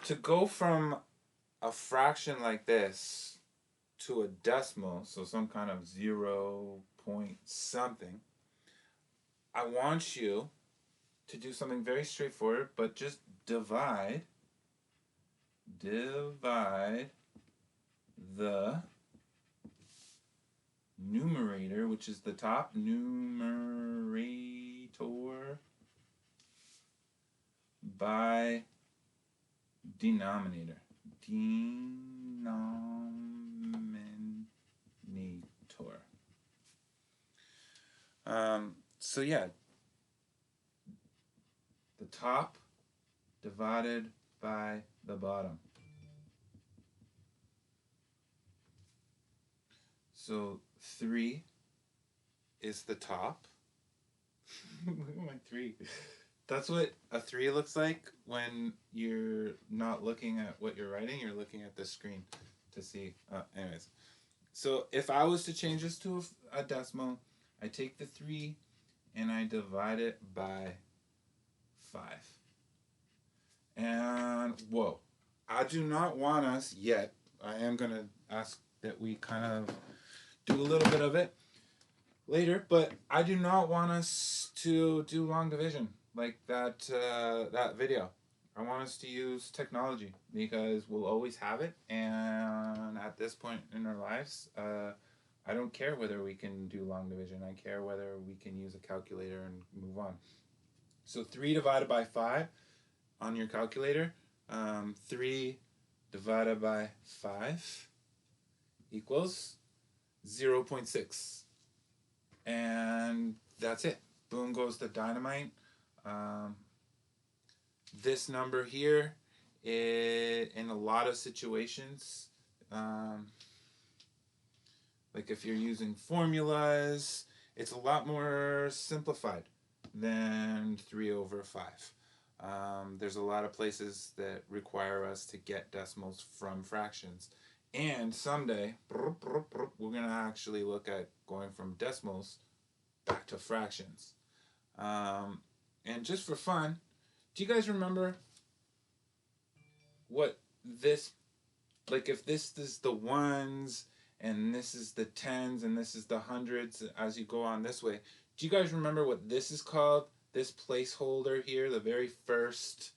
to go from a fraction like this to a decimal, so some kind of 0 point something, I want you to do something very straightforward, but just divide the numerator, which is the top numerator, by denominator. So yeah, the top divided by the bottom. So 3 is the top. Look at my 3. That's what a 3 looks like when you're not looking at what you're writing, you're looking at the screen to see. Anyways, so if I was to change this to a decimal, I take the 3 and I divide it by 5. And whoa, I do not want us yet. I am going to ask that we kind of do a little bit of it later, but I do not want us to do long division like that video. I want us to use technology because we'll always have it, and at this point in our lives, I don't care whether we can do long division. I care whether we can use a calculator and move on. So 3 divided by 5 on your calculator, 3 divided by 5 equals 0.6. And that's it. Boom goes the dynamite. This number here, in a lot of situations, like if you're using formulas, it's a lot more simplified than 3 over 5. There's a lot of places that require us to get decimals from fractions. And someday, we're going to actually look at going from decimals back to fractions. And just for fun, do you guys remember what this, like if this is the ones and this is the tens and this is the hundreds as you go on this way, do you guys remember what this is called? This placeholder here, the very first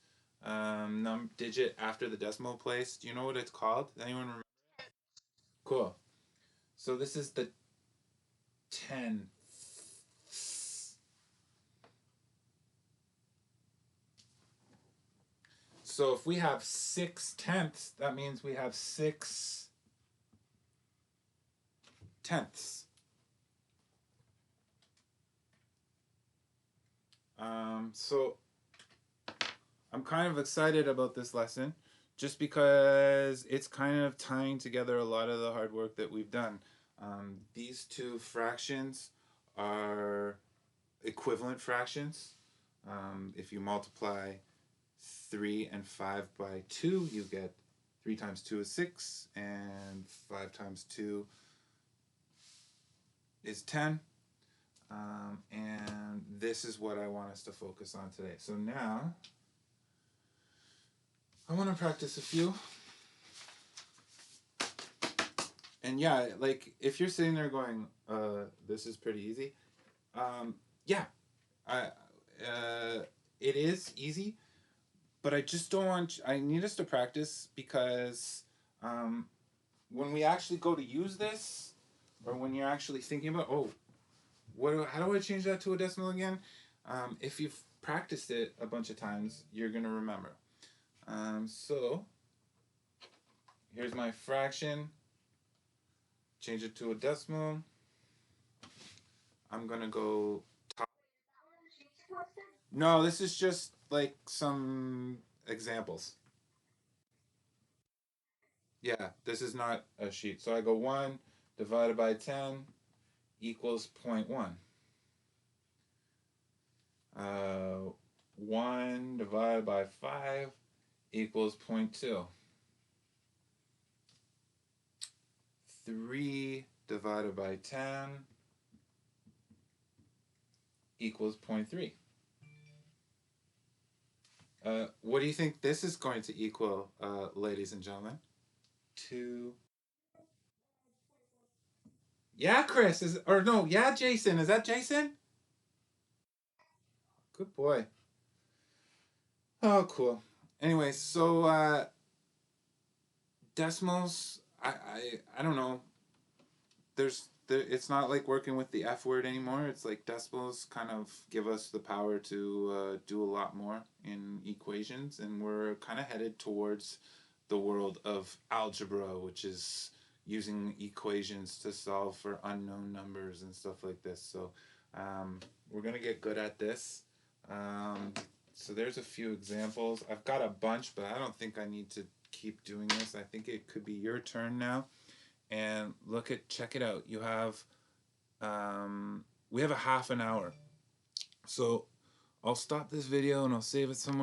digit after the decimal place. Do you know what it's called? Does anyone remember? Cool. So this is the 10. So if we have 6/10, that means we have 6/10. So I'm kind of excited about this lesson just because it's kind of tying together a lot of the hard work that we've done. These two fractions are equivalent fractions. If you multiply 3 and 5 by 2, you get 3 times 2 is 6, and 5 times 2 is 10. And this is what I want us to focus on today. So now, I want to practice a few. And yeah, like if you're sitting there going, this is pretty easy. Yeah, it is easy, but I just don't want, I need us to practice because when we actually go to use this, or when you're actually thinking about, how do I change that to a decimal again? If you've practiced it a bunch of times, you're going to remember. So here's my fraction. Change it to a decimal. I'm going to go top. No, this is just like some examples. Yeah, this is not a sheet. So I go 1 divided by 10 equals 0.1. 1 divided by 5 equals 0.2. 3 divided by 10 equals 0.3. What do you think this is going to equal, ladies and gentlemen? 2. Yeah, Chris is, or no, yeah, Jason. Is that Jason? Good boy. Oh, cool. Anyway, so decimals. I don't know. It's not like working with the F word anymore. It's like decimals kind of give us the power to do a lot more in equations, and we're kind of headed towards the world of algebra, which is using equations to solve for unknown numbers and stuff like this. So we're gonna get good at this. Um, so there's a few examples. I've got a bunch, but I don't think I need to keep doing this. I think it could be your turn now. And check it out. You have we have a half an hour. So I'll stop this video and I'll save it somewhere.